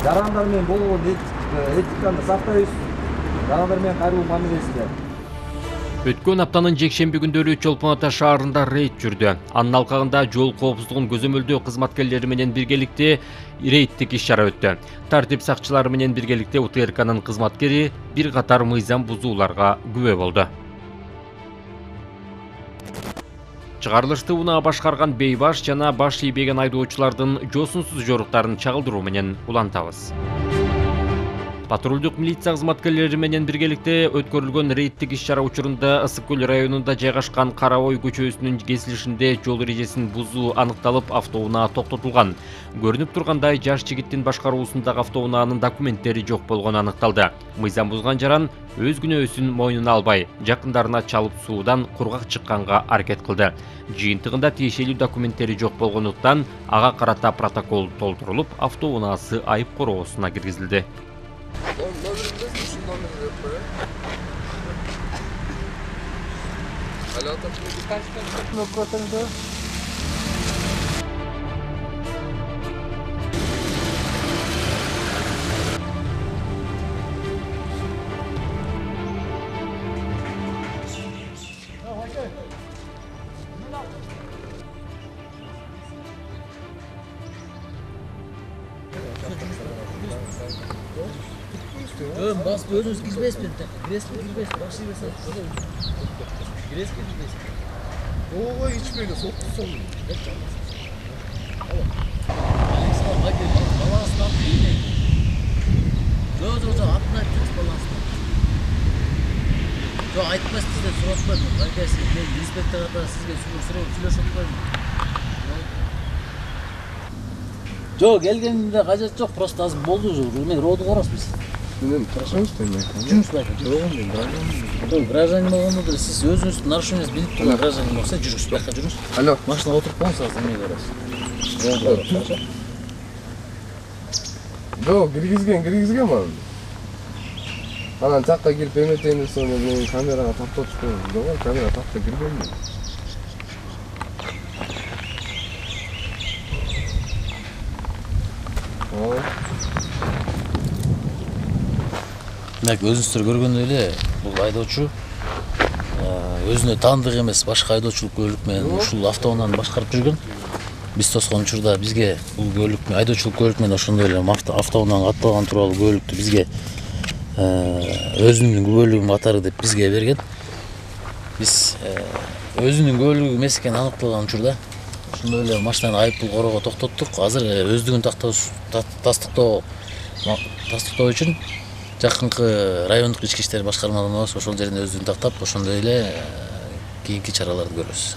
Жарандар менен болгон этиканы сактайбыз. Жарандар менен кайрылуу мамилесинде. Өткөн аптанын жекшемби күндөрү Чолпон Ата шаарында рейд жүрдү. Анын алкагында жол коопсуздугун көзөмөлдөө кызматкерлери менен биргеликте рейдтик иш-чара өттү. Тартип сакчылары менен биргеликте УТРКнын кызматкери бир катар мыйзам бузууларга күбө болду. Чыгарылышты унаа башкарган бейбаш жана баш ийбеген айдоочулардын жосунсуз жоруктарын чагылдыруу менен улантабыз. Патрулдук милиция кызматкерлери менен биргеликте өткөрүлгөн рейдтик иш-чара учурунда Ысык көл районунда жайгашкан Карабой көчөсүнүн кесилишинде жол эрежесин бузуу аныкталып, автоунаа токтотулган. Көрүнүп тургандай, жаш жигиттин башкаруусундагы автоунаанын документтери жок болгону аныкталды. Мыйзам бузган жаран өз күнөөсүн мойнуна албай, жакындарына чалып суудан кургак чыкканга аракет кылды. Жыйынтыгында тиешелүү документтери жок болгондуктан ага карата протокол толтурулуп, автоунаасы айып короосуна киргизилди. Басып өзіңіз кірбеспен, кірбеспен, бақшы бесін. Кірбеспен, кірбеспен. Оға ешпейлі, соқты соңын. Александр, балансынан бейнен. Жоқ, атына айтыңыз балансынан. Жоқ, айтпас бізден сұратпадым. Қайкайсы, мен инспекторға сізге сүйлеш отпадым. Жоқ, келгенде қажет жоқ, просто аз болды жоқ. Мен роды қарас біз. Мен тұрашыңыз тоймай. Жұмыс байқы. Гражданин болғанда сіз өзіңізді нарушениесі біліп тұрған гражданин болса жүріңіз, байқа жүріңіз. Алло. Машина отырып қалыңыз, азырмай қарасыз. Жоқ, кіргізген маған. Анан жаққа келіп еметейін соң мен камераға тапта түшкен. Жоқ, камера тапта кірген мен. Өзіңіздер көргенде эле бул айдоочу өзүнө таандык эмес башка айдоочулук көлүк менен ушул автоунааны башкарып жүргөн. Биз тоскон учурда бизге бул көлүк менен айдоочулук көлүк менен ошондой эле автоунааны катталган тууралуу көлүктү бизге өзүнүн көлүгүн катары деп бизге берген. Биз өзүнүн көлүгү эмес экенин аныкталган учурда ошондой эле машинаны айыппул короого токтоттук. Азыр өздүгүн тастыктоо үчүн жакынкы райондук ички иштер башкармаларына барып, ошол жерден өздүгүн тактап, ошондой эле кийинки чараларды көрөбүз.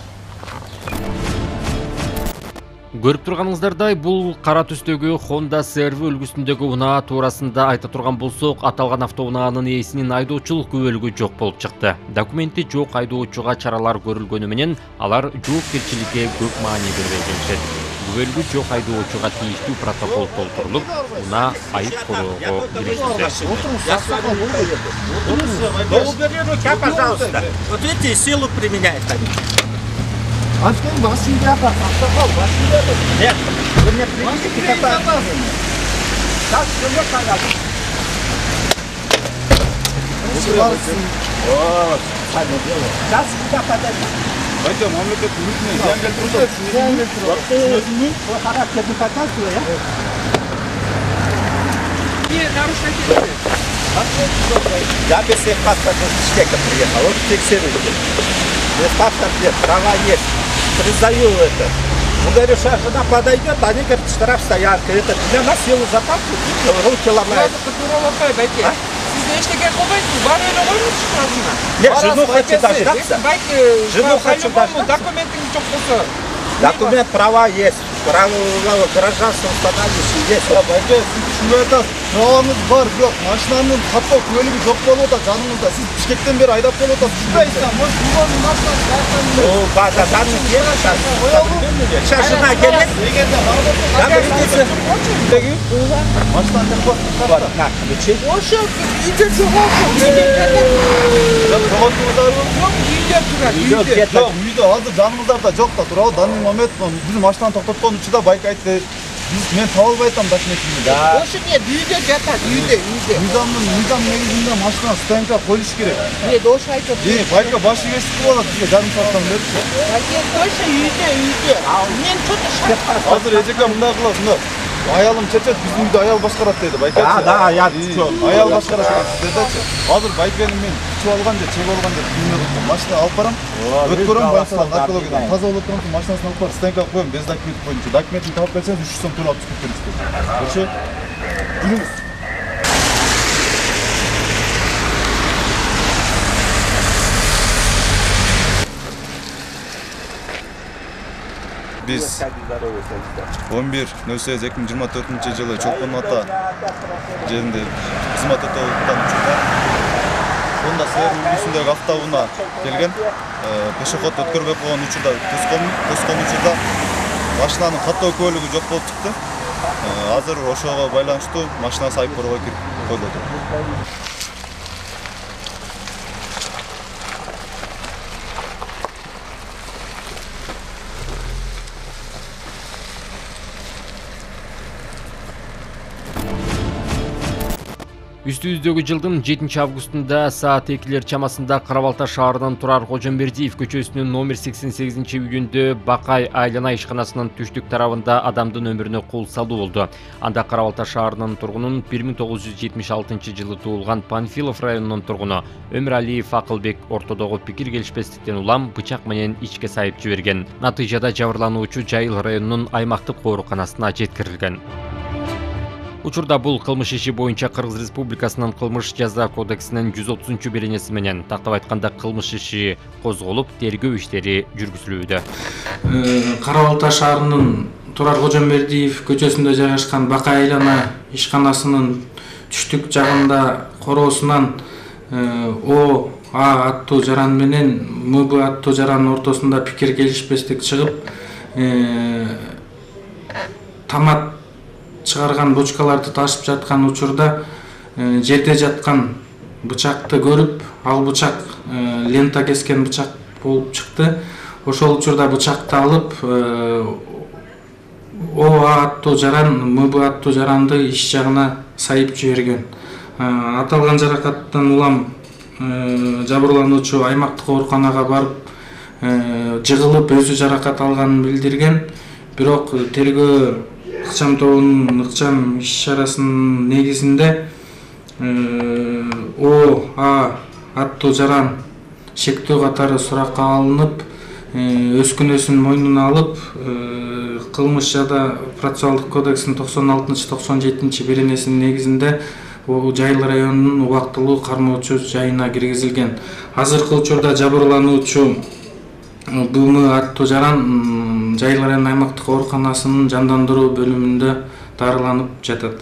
Көрүп турганыңыздардай, бул кара түстөгү Honda CR-V үлгүсүндөгү унаа туурасында айта турган болсок, аталган автоунаанын ээсинин айдоочулук күбөлүгү жок болуп чыкты. Документи жок айдоочуга чаралар көрүлгөнү менен алар жоопкерчиликке көп маани бербей келишет. Күбөлүгү жок айдоочуга тийиштүү протокол толтурулуп, унаа айып короого киргизилди. Пожалуйста. Вот видите, силу применяет. Анткени машина автокол, машина. Нет, вы мне привезите какая-то. Сейчас живет канал. Вот, сами делают. Сейчас сюда подойдем. Пойдем, мамлекет мүлкіне зиян келтірді. Вот ты свой характер не показывай, а? Не нарушайте. Я без всех паспортов Бишкека приехал, вот фиксируйте. Без паспорта права есть. Признаю это. Ну, говорю, что жена подойдет, они говорят, штраф стоянка. Это меня на силу затаскивают, руки ломают. Нет, жену хочу дождаться. Жену хочу дождаться. Документ права есть. Право гражданства устанавливающий есть. Праваңыз бар, жоқ, машинаның қаптау көлігі жоқ болып отыр жаныңызда. Сіз Бішкектен бері айдап болып отырсыз. Данный есть сейчас. Сейчас жена келет. Машинаны Вот, на, ключи. Жоқ, үйде азыр жаныңыздарда жоқ та тұрау. Данный момент біздің машинаны тоқтатқан учурда байк айтты. мен таба албай атам документимди. Ошо не үйдө жатат, үйдө. Мыйзам негизинде машина стоянка коюш керек. Не дош айтып. Байка башы кесип болот, бизге жарым сааттан берчи. Ошо үйдө. Мен чөтү Азыр эжеке мындай кылабыз, мына. Аялым чечет, биздин үйдө аял башкарат дейди, байкачы. Да, аял Аял башкарат дедичи. Азыр байкени мен чыгып алган же чек алган деп билмей машина алып барам. Өткөрөм байкалан экологиядан таза болот турган машинасын алып барып стоянкага коем, без документ боюнча. Документин таап берсеңиз 300 сом төлөп чыгып бериңиз. Ошо. Жүрүңүз. Biz 11.08.2024 жылы Чолпон ата жеринде кызмат өтөп учурда Honda CR үлгүсүндөгү автоунаа келген пешеход өткөрбөй койгон учурда тоскон учурда машинанын каттоо көлүгү жок болуп чыкты. Азыр ошого байланыштуу машинасы айып коргой кирип коюлду. Үстүбүздөгү жылдын 7-августунда саат 2 чамасында Карабалта шаарынан Турар Кожомбердиев көчөсүнүн номер 88-үйүндө Бакай айлана ишканасынын түштүк тарабында адамдын өмүрүнө кол салуу болду. Анда Карабалта шаарынын тургунун 1976 жылы туулган Панфилов районунун тургуну Өмүралиев Акылбек ортодогу пикир келишпестиктен улам бычак менен ичке сайып жиберген. Натыйжада жабырлануучу Жайыл районунун аймактык ооруканасына жеткирилген. Учурда бул кылмыш иши боюнча Кыргыз Республикасынын кылмыш жаза кодексинин 130-беренеси менен тактап айтканда кылмыш иши козголуп, тергөө иштери жүргүзүлүүдө. Карабалта шаарынын Турар Кожомбердиев көчөсүндө жайгашкан Бакай айлана ишканасынын түштүк жагында короосунан ОА аттуу жаран менен МБ аттуу жарандын ортосунда пикир келишпестик чыгып, тамат чыгарган бочкаларды ташып жаткан учурда жерде жаткан бычакты көрүп, ал бычак лента кескен бычак болуп чыкты. Ошол учурда бычакты алып ОА аттуу жаран МБ аттуу жаранды иш жагына сайып жиберген. Аталган жаракаттан улам жабырлануучу аймактык ооруканага барып жыгылып өзү жаракат алганын билдирген. Бирок тергөө ыкчам тобунун ыкчам иш-чарасынын негизинде ОА аттуу жаран шектөө катары суракка алынып, өз күнөөсүн мойнуна алып, кылмыш жада процессуалдык кодекстин 96-97 беренесинин негизинде Жайыл районунун убактылуу кармоочу жайына киргизилген. Азыркы учурда жабырлануучу БМ аттуу жаран Жайыл районунун аймактык ооруканасынын жандандыруу бөлүмүндө дарыланып жатат.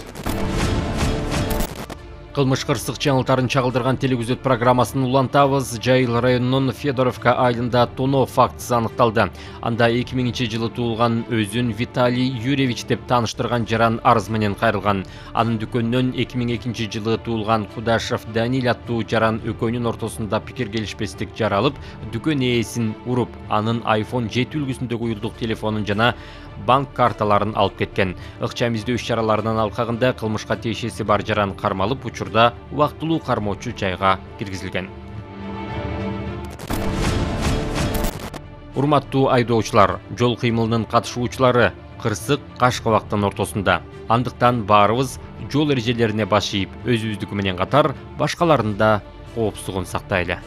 Кылмыш кырсык чаңылтарын чагылдырган телевизиот программасын улантабыз. Жайыл районунун Федоровка айылында тоноо фактысы аныкталды. Анда 2000 жылы туулган өзүн Виталий Юрьевич деп тааныштырган жаран арыз менен кайрылган. Анын дүкөнүнөн 2002 жылы туулган Кудашев Данил аттуу жаран экөөнүн ортосунда пикир келишпестик жаралып, дүкөн ээсин уруп, анын iPhone 7 үлгүсүндөгү уюлдук телефонун жана банк карталарын алып кеткен. Ыкчам издөө иш-чараларынын алкагында кылмышка тиешеси бар жаран кармалып, учурда убактылуу кармоочу жайга киргизилген. Урматтуу айдоочулар, жол кыймылынын катышуучулары, кырсык Каш кабактын ортосунда. Андыктан баарыбыз жол эрежелерине баш ийип, өзүбүздүкү менен катар башкалардын да коопсуздугун сактайлы.